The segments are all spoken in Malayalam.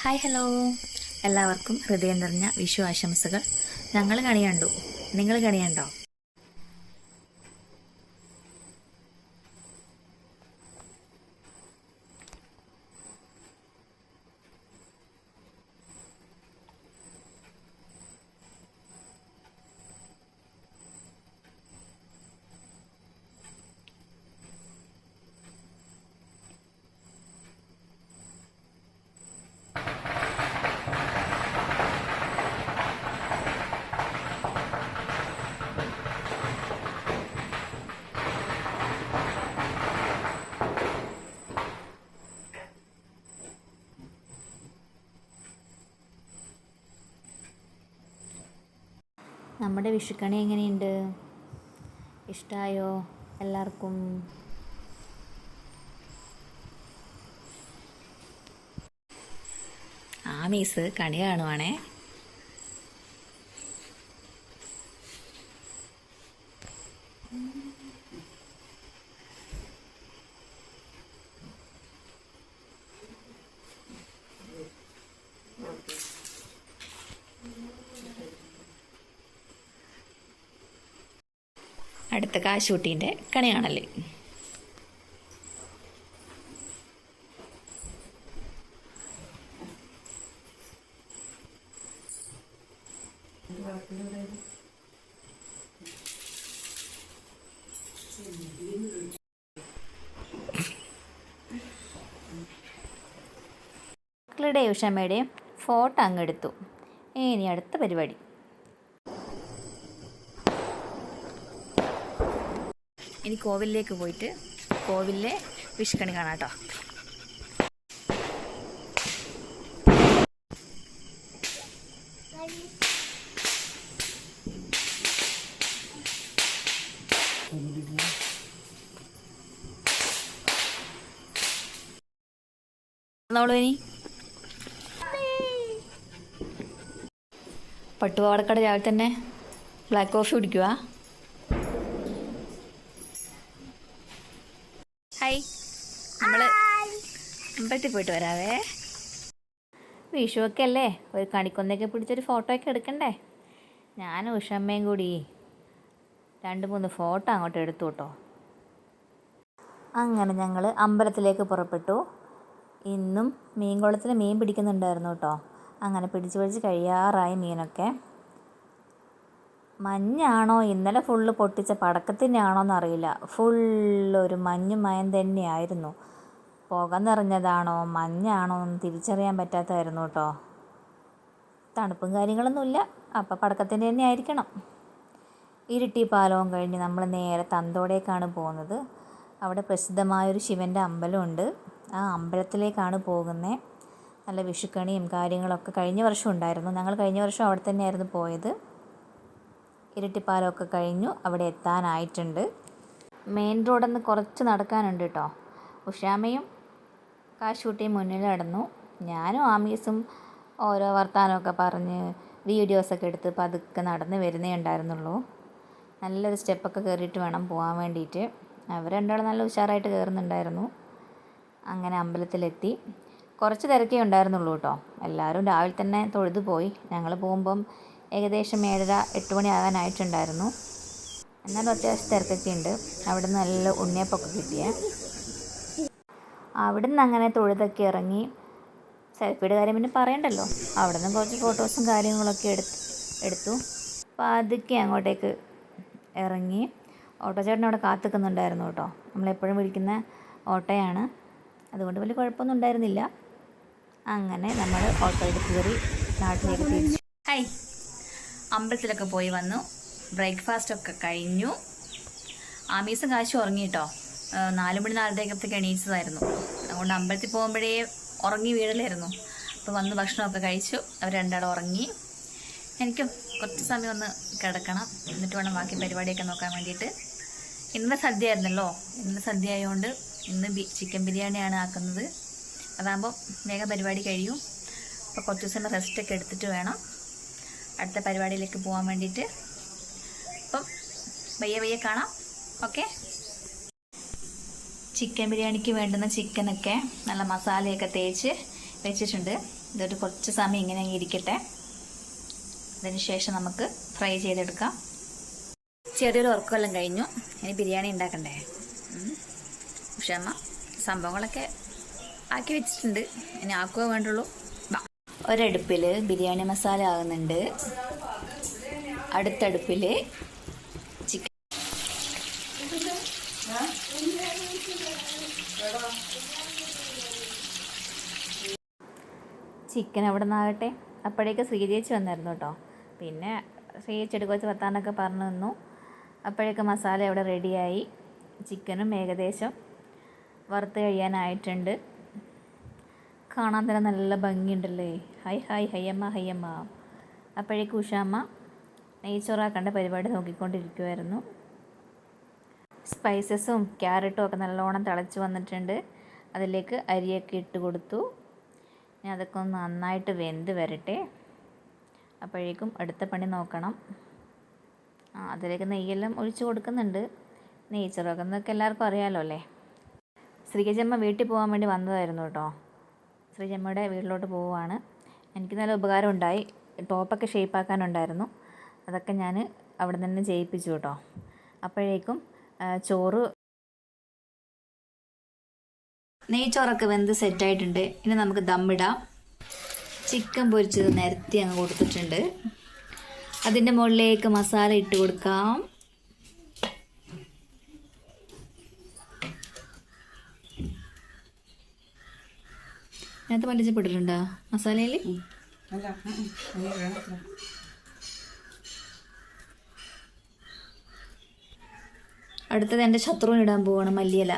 ഹായ് ഹലോ, എല്ലാവർക്കും ഹൃദയം നിറഞ്ഞ വിഷു ആശംസകൾ. ഞങ്ങൾ കണി കണ്ടു, നിങ്ങൾ കണി കണ്ടോ? നമ്മുടെ വിഷുക്കണി എങ്ങനെയുണ്ട്? ഇഷ്ടമായോ എല്ലാവർക്കും? മീസ് കണി കാണുവാണേ. അടുത്ത കാശൂട്ടീൻ്റെ കണി കാണല്. മക്കളുടെയും ഉഷമ്മയുടെയും ഫോട്ടോ അങ്ങെടുത്തു. ഇനി അടുത്ത പരിപാടി. ഇനി കോവിലിലേക്ക് പോയിട്ട് കോവിലിലെ വിഷുക്കണി കാണാം കേട്ടോ. ഇനി പട്ടുപാവാടക്കട രാവിലെ തന്നെ ബ്ലാക്ക് കോഫി കുടിക്കുക. ഹായ്, നമ്മൾ അമ്പലത്തിൽ പോയിട്ട് വരാവേ. വിഷുവൊക്കെ അല്ലേ, ഒരു കണിക്കൊന്നൊക്കെ പിടിച്ചൊരു ഫോട്ടോ ഒക്കെ എടുക്കണ്ടേ? ഞാനും ഉഷമ്മയും കൂടി 2-3 ഫോട്ടോ അങ്ങോട്ട് എടുത്തു കേട്ടോ. അങ്ങനെ ഞങ്ങൾ അമ്പലത്തിലേക്ക് പുറപ്പെട്ടു. ഇന്നും മീൻകുളത്തിൽ മീൻ പിടിക്കുന്നുണ്ടായിരുന്നു കേട്ടോ. അങ്ങനെ പിടിച്ച് കഴിയാറായി മീനൊക്കെ. മഞ്ഞാണോ ഇന്നലെ ഫുള്ള് പൊട്ടിച്ച പടക്കത്തിൻ്റെ ആണോ എന്നറിയില്ല, ഫുള്ളൊരു മഞ്ഞും മയം തന്നെയായിരുന്നു. പുക നിറഞ്ഞതാണോ മഞ്ഞാണോ എന്ന് തിരിച്ചറിയാൻ പറ്റാത്തതായിരുന്നു കേട്ടോ. തണുപ്പും കാര്യങ്ങളൊന്നുമില്ല, അപ്പം പടക്കത്തിൻ്റെ തന്നെ ആയിരിക്കണം. ഇരിട്ടി പാലവും കഴിഞ്ഞ് നമ്മൾ നേരെ തന്തോടേക്കാണ് പോകുന്നത്. അവിടെ പ്രസിദ്ധമായൊരു ശിവൻ്റെ അമ്പലമുണ്ട്. ആ അമ്പലത്തിലേക്കാണ് പോകുന്നത്. നല്ല വിഷുക്കണിയും കാര്യങ്ങളൊക്കെ കഴിഞ്ഞ വർഷം ഉണ്ടായിരുന്നു. ഞങ്ങൾ കഴിഞ്ഞ വർഷം അവിടെ തന്നെയായിരുന്നു പോയത്. ഇരട്ടിപ്പാലമൊക്കെ കഴിഞ്ഞു അവിടെ എത്താനായിട്ടുണ്ട്. മെയിൻ റോഡിൽ നിന്ന് കുറച്ച് നടക്കാനുണ്ട് കേട്ടോ. ഉഷാമയും കാശൂട്ടിയും മുന്നിൽ നടന്നു. ഞാനും ആമീസും ഓരോ വർത്താനമൊക്കെ പറഞ്ഞ് വീഡിയോസൊക്കെ എടുത്ത് പതുക്കെ നടന്ന് വരുന്നേ ഉണ്ടായിരുന്നുള്ളൂ. നല്ലൊരു സ്റ്റെപ്പൊക്കെ കയറിയിട്ട് വേണം പോകാൻ വേണ്ടിയിട്ട്. അവർ രണ്ടാളും നല്ല ഉഷാറായിട്ട് കയറുന്നുണ്ടായിരുന്നു. അങ്ങനെ അമ്പലത്തിലെത്തി. കുറച്ച് തിരക്കേ ഉണ്ടായിരുന്നുള്ളൂ കേട്ടോ. എല്ലാവരും രാവിലെ തന്നെ തൊഴുതു പോയി. ഞങ്ങൾ പോകുമ്പം ഏകദേശം 7:30-8 മണി ആകാനായിട്ടുണ്ടായിരുന്നു. എന്നാലും അത്യാവശ്യം തിരക്കൊക്കെ ഉണ്ട്. അവിടെ നിന്ന് നല്ല ഉണ്ണിയപ്പൊക്കെ കിട്ടിയേ. അവിടെ നിന്ന് അങ്ങനെ തൊഴുതൊക്കെ ഇറങ്ങി. സെൽഫിയുടെ കാര്യം പിന്നെ പറയണ്ടല്ലോ. അവിടെ നിന്ന് കുറച്ച് ഫോട്ടോസും കാര്യങ്ങളൊക്കെ എടുത്തു. പതുക്കെ അങ്ങോട്ടേക്ക് ഇറങ്ങി. ഓട്ടോ ചേട്ടൻ അവിടെ കാത്തുനിൽക്കുന്നുണ്ടായിരുന്നു കേട്ടോ. നമ്മളെപ്പോഴും വിളിക്കുന്ന ഓട്ടോയാണ്, അതുകൊണ്ട് വലിയ കുഴപ്പമൊന്നും ഉണ്ടായിരുന്നില്ല. അങ്ങനെ നമ്മൾ ഓട്ടോയിൽ കയറി നാട്ടിലേക്ക് തിരിച്ചു. ഹായ്, അമ്പലത്തിലൊക്കെ പോയി വന്നു. ബ്രേക്ക്ഫാസ്റ്റൊക്കെ കഴിഞ്ഞു. ആമീസും കാശും ഉറങ്ങി കേട്ടോ. 4 മണി 4:30 എണീച്ചതായിരുന്നു. അതുകൊണ്ട് അമ്പലത്തിൽ പോകുമ്പോഴേ ഉറങ്ങി വീഴലായിരുന്നു. അപ്പോൾ വന്ന് ഭക്ഷണമൊക്കെ കഴിച്ചു. അവർ രണ്ടാളും ഉറങ്ങി. എനിക്കും കുറച്ച് സമയം ഒന്ന് കിടക്കണം, എന്നിട്ട് വേണം ബാക്കി പരിപാടിയൊക്കെ നോക്കാൻ വേണ്ടിയിട്ട്. ഇന്നലെ സദ്യ ആയിരുന്നല്ലോ. ഇന്നലെ സദ്യ ആയതുകൊണ്ട് ഇന്ന് ചിക്കൻ ബിരിയാണിയാണ് ആക്കുന്നത്. അതാകുമ്പോൾ വേഗം പരിപാടി കഴിയും. അപ്പോൾ കുറച്ച് ദിവസം റെസ്റ്റൊക്കെ എടുത്തിട്ട് വേണം അടുത്ത പരിപാടിയിലേക്ക് പോകാൻ വേണ്ടിയിട്ട്. അപ്പം വയ്യ കാണാം. ഓക്കെ, ചിക്കൻ ബിരിയാണിക്ക് വേണ്ടുന്ന ചിക്കനൊക്കെ നല്ല മസാലയൊക്കെ തേച്ച് വെച്ചിട്ടുണ്ട്. ഇതൊരു കുറച്ച് സമയം ഇങ്ങനെ ഇരിക്കട്ടെ. അതിന് ശേഷം നമുക്ക് ഫ്രൈ ചെയ്തെടുക്കാം. ചെറിയൊരു ഉറക്കമെല്ലാം കഴിഞ്ഞു. ഇനി ബിരിയാണി ഉണ്ടാക്കണ്ടേ. പക്ഷേ അമ്മ സംഭവങ്ങളൊക്കെ ആക്കി വെച്ചിട്ടുണ്ട്. ഇനി ആക്കുക വേണ്ടുള്ളൂ. ഒരടുപ്പിൽ ബിരിയാണി മസാല ആകുന്നുണ്ട്. അടുത്തടുപ്പിൽ ചിക്കൻ. ചിക്കൻ അവിടെ നിന്നാകട്ടെ. അപ്പോഴേക്ക് ശ്രീജേച്ചി വന്നായിരുന്നു കേട്ടോ. പിന്നെ ശ്രീജേച്ചി എടുക്കുവച്ച് വർത്താനൊക്കെ പറഞ്ഞു നിന്നു. അപ്പോഴേക്ക് മസാല അവിടെ റെഡിയായി. ചിക്കനും ഏകദേശം വറുത്ത് കഴിയാനായിട്ടുണ്ട്. കാണാൻ തന്നെ നല്ല ഭംഗിയുണ്ടല്ലേ. High hi ഹയ്യമ്മ ഹയ്യമ്മ. അപ്പോഴേക്ക് ഉഷാമ്മ നെയ്ച്ചോറാക്കേണ്ട പരിപാടി നോക്കിക്കൊണ്ടിരിക്കുമായിരുന്നു. സ്പൈസസും ക്യാരറ്റും ഒക്കെ നല്ലോണം തിളച്ച് വന്നിട്ടുണ്ട്. അതിലേക്ക് അരിയൊക്കെ ഇട്ട് കൊടുത്തു. ഇനി അതൊക്കെ ഒന്ന് നന്നായിട്ട് വെന്ത് വരട്ടെ. അപ്പോഴേക്കും അടുത്ത പണി നോക്കണം. അതിലേക്ക് നെയ്യെല്ലാം ഒഴിച്ച് കൊടുക്കുന്നുണ്ട്. നെയ്ച്ചോറൊക്കെ എന്നൊക്കെ എല്ലാവർക്കും അറിയാമല്ലോ അല്ലേ. ശ്രീജമ്മ വീട്ടിൽ പോകാൻ വേണ്ടി വന്നതായിരുന്നു കേട്ടോ. ശ്രീജമ്മയുടെ വീട്ടിലോട്ട് പോവുകയാണ്. എനിക്ക് നല്ല ഉപകാരം ഉണ്ടായി. ടോപ്പൊക്കെ ഷേപ്പാക്കാനുണ്ടായിരുന്നു. അതൊക്കെ ഞാൻ അവിടെ നിന്ന് ചെയ്യിപ്പിച്ചു കേട്ടോ. അപ്പോഴേക്കും ചോറ് നെയ്ച്ചോറൊക്കെ വെന്ത് സെറ്റായിട്ടുണ്ട്. ഇനി നമുക്ക് ദമ്മിടാം. ചിക്കൻ പൊരിച്ചത് നിരത്തി അങ്ങ് കൊടുത്തിട്ടുണ്ട്. അതിൻ്റെ മുകളിലേക്ക് മസാല ഇട്ട് കൊടുക്കാം. അതിനകത്ത് മല്ലിച്ചപ്പിട്ടിട്ടുണ്ടോ മസാലയിൽ? അടുത്തത് എൻ്റെ ശത്രുവിന് ഇടാൻ പോവാണ് മല്ലിയില.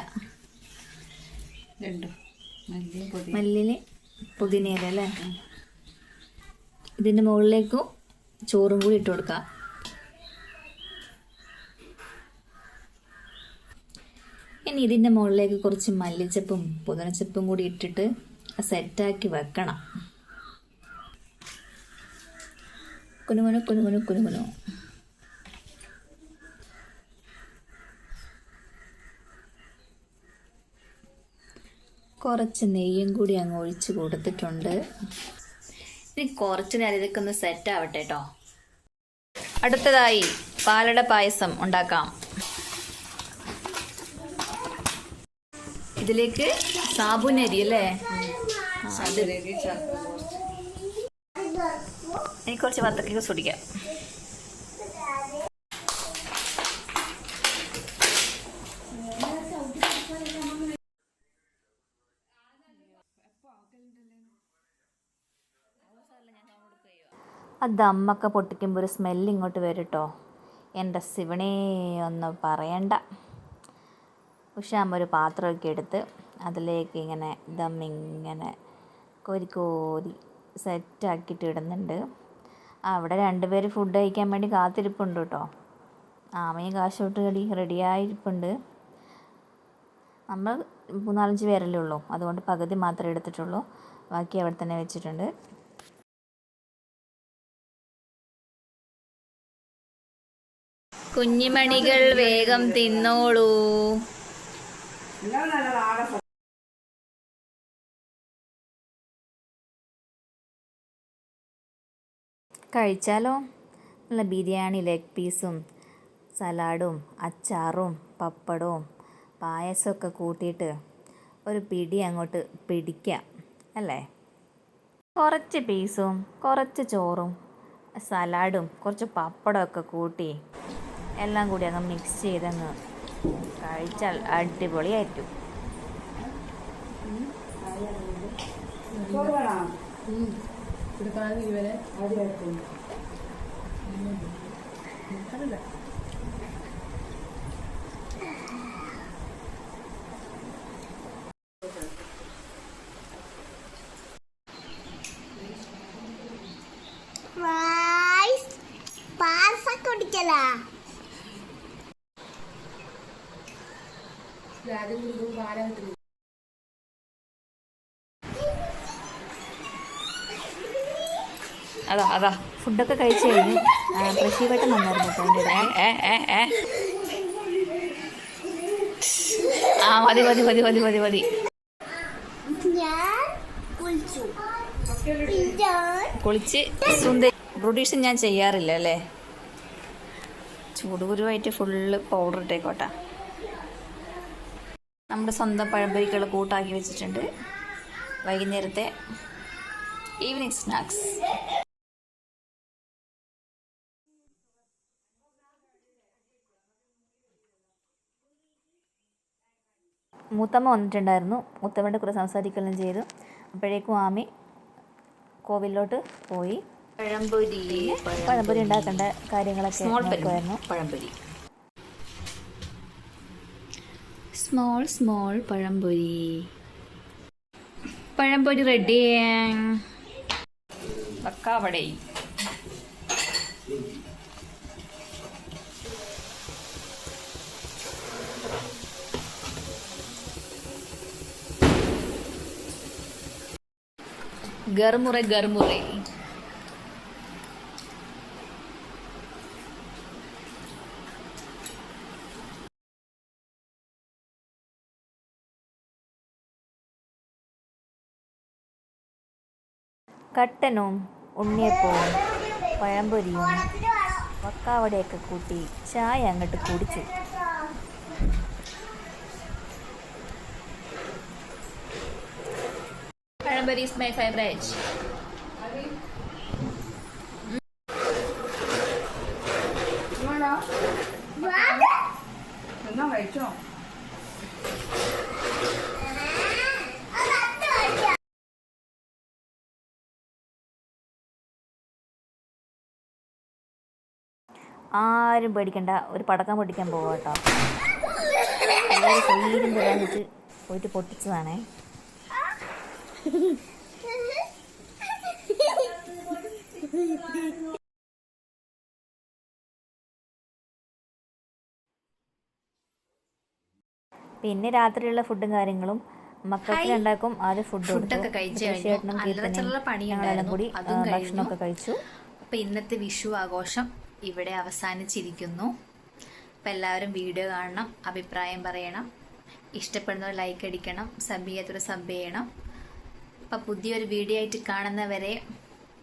മല്ലിയില പുതിനയില അല്ലേ. ഇതിൻ്റെ മുകളിലേക്കും ചോറും കൂടി ഇട്ട് കൊടുക്കാം. ഇനി ഇതിൻ്റെ മുകളിലേക്ക് കുറച്ച് മല്ലിച്ചപ്പും പുതിനച്ചപ്പും കൂടി ഇട്ടിട്ട് സെറ്റാക്കി വെക്കണം. കുനുകുനു കുനുകുനു കുനുകുനു. കുറച്ച് നെയ്യും കൂടി അങ്ങ് ഒഴിച്ച് കൊടുത്തിട്ടുണ്ട്. ഇനി കുറച്ച് നേരം ഇതൊക്കെ ഒന്ന് സെറ്റ് ആവട്ടെ കേട്ടോ. അടുത്തതായി പാലട പായസം ഉണ്ടാക്കാം. ഇതിലേക്ക് സാബുനരി അല്ലേ. എനിക്ക് കുറച്ച് വത്തക്ക സുടിക്കാം. ആ ദമ്മൊക്കെ പൊട്ടിക്കുമ്പോൾ ഒരു സ്മെല്ല് ഇങ്ങോട്ട് വരും കേട്ടോ. എൻ്റെ ശിവനേ ഒന്നും പറയണ്ട. ഉഷാമ്മ ഒരു പാത്രമൊക്കെ എടുത്ത് അതിലേക്ക് ഇങ്ങനെ ദമ്മിങ്ങനെ കോരി കോരി സെറ്റാക്കിയിട്ട് ഇടുന്നുണ്ട്. അവിടെ രണ്ടുപേര് ഫുഡ് കഴിക്കാൻ വേണ്ടി കാത്തിരിപ്പുണ്ട് കേട്ടോ. ആമയും കാശോട്ട് റെഡിയായിരിപ്പുണ്ട്. നമ്മൾ 3-4 പേരല്ലേ ഉള്ളൂ. അതുകൊണ്ട് പകുതി മാത്രമേ എടുത്തിട്ടുള്ളൂ. ബാക്കി അവിടെ തന്നെ വെച്ചിട്ടുണ്ട്. കുഞ്ഞിമണികൾ വേഗം തിന്നോളൂ. കഴിച്ചാലോ. നല്ല ബിരിയാണി ലെഗ് പീസും സലാഡും അച്ചാറും പപ്പടവും പായസമൊക്കെ കൂട്ടിയിട്ട് ഒരു പിടി അങ്ങോട്ട് പിടിക്കാം അല്ലേ. കുറച്ച് പീസും കുറച്ച് ചോറും സലാഡും കുറച്ച് പപ്പടമൊക്കെ കൂട്ടി എല്ലാം കൂടി അങ്ങ് മിക്സ് ചെയ്തങ്ങ് കഴിച്ചാൽ അടിപൊളിയായിരിക്കും. കുടിക്കലാ അതാ അതാ ഫുഡൊക്കെ കഴിച്ചു കഴിഞ്ഞു. പ്രശീവട്ടം വന്നായിരുന്നു കേട്ടോ എൻ്റെ. മതി മതി മതി മതി മതി മതി. ഞാൻ കുളിച്ചു. കുളിച്ച് സുന്ദരി. ബ്യൂട്ടീഷ്യൻ ഞാൻ ചെയ്യാറില്ല അല്ലേ. ചൂടുകുരുവായിട്ട് ഫുള്ള് പൗഡർ ഇട്ടേക്കോട്ടെ. നമ്മുടെ സ്വന്തം പഴംപൊരിക്കുള്ള കൂട്ടാക്കി വെച്ചിട്ടുണ്ട്. വൈകുന്നേരത്തെ ഈവനിങ് സ്നാക്സ്. മൂത്തമ്മ വന്നിട്ടുണ്ടായിരുന്നു. മൂത്തമ്മയുടെ കൂടെ സംസാരിക്കുകയെല്ലാം ചെയ്തു. അപ്പോഴേക്കും ആമി കോവിലോട്ട് പോയി. പഴംപൊരി ഉണ്ടാക്കേണ്ട കാര്യങ്ങളൊക്കെ നോക്കുമായിരുന്നു. സ്മോൾ പഴംപൊരി റെഡി. വക്കാവട. ഗർമുറെ. കട്ടനും ഉണ്ണിയപ്പവും പഴംപൊരിയും വക്കാവടയൊക്കെ കൂട്ടി ചായ അങ്ങോട്ട് കുടിച്ചു. പഴംപൊരി ഈസ് മൈ ഫേവറേറ്റ്. കഴിച്ചോ? ആരും പേടിക്കണ്ട, ഒരു പടക്കം പൊട്ടിക്കാൻ പോവാ കേട്ടോ. സൗകര്യം തരാന്നിട്ട് പോയിട്ട് പൊട്ടിച്ചതാണേ. പിന്നെ രാത്രിയുള്ള ഫുഡും കാര്യങ്ങളും മക്കൾക്ക് ഉണ്ടാക്കും. ആദ്യം ഫുഡൊക്കെ കഴിച്ചേട്ടനും ഞങ്ങളെല്ലാം കൂടി ഭക്ഷണമൊക്കെ കഴിച്ചു. അപ്പോൾ ഇന്നത്തെ വിഷു ആഘോഷം ഇവിടെ അവസാനിച്ചിരിക്കുന്നു. അപ്പോൾ എല്ലാവരും വീഡിയോ കാണണം, അഭിപ്രായം പറയണം, ഇഷ്ടപ്പെടുന്നവർ ലൈക്ക് അടിക്കണം, സബ് ചെയ്യാത്തവർ സബ് ചെയ്യണം. അപ്പോൾ പുതിയൊരു വീഡിയോ ആയിട്ട് കാണുന്നവരെ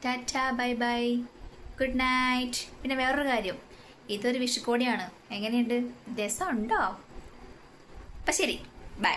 Tata, bye bye, good night. പിന്നെ വേറൊരു കാര്യം, ഇതൊരു വിഷുക്കോടിയാണ്. എങ്ങനെയുണ്ട്? രസമുണ്ടോ? അപ്പം ശരി, ബൈ.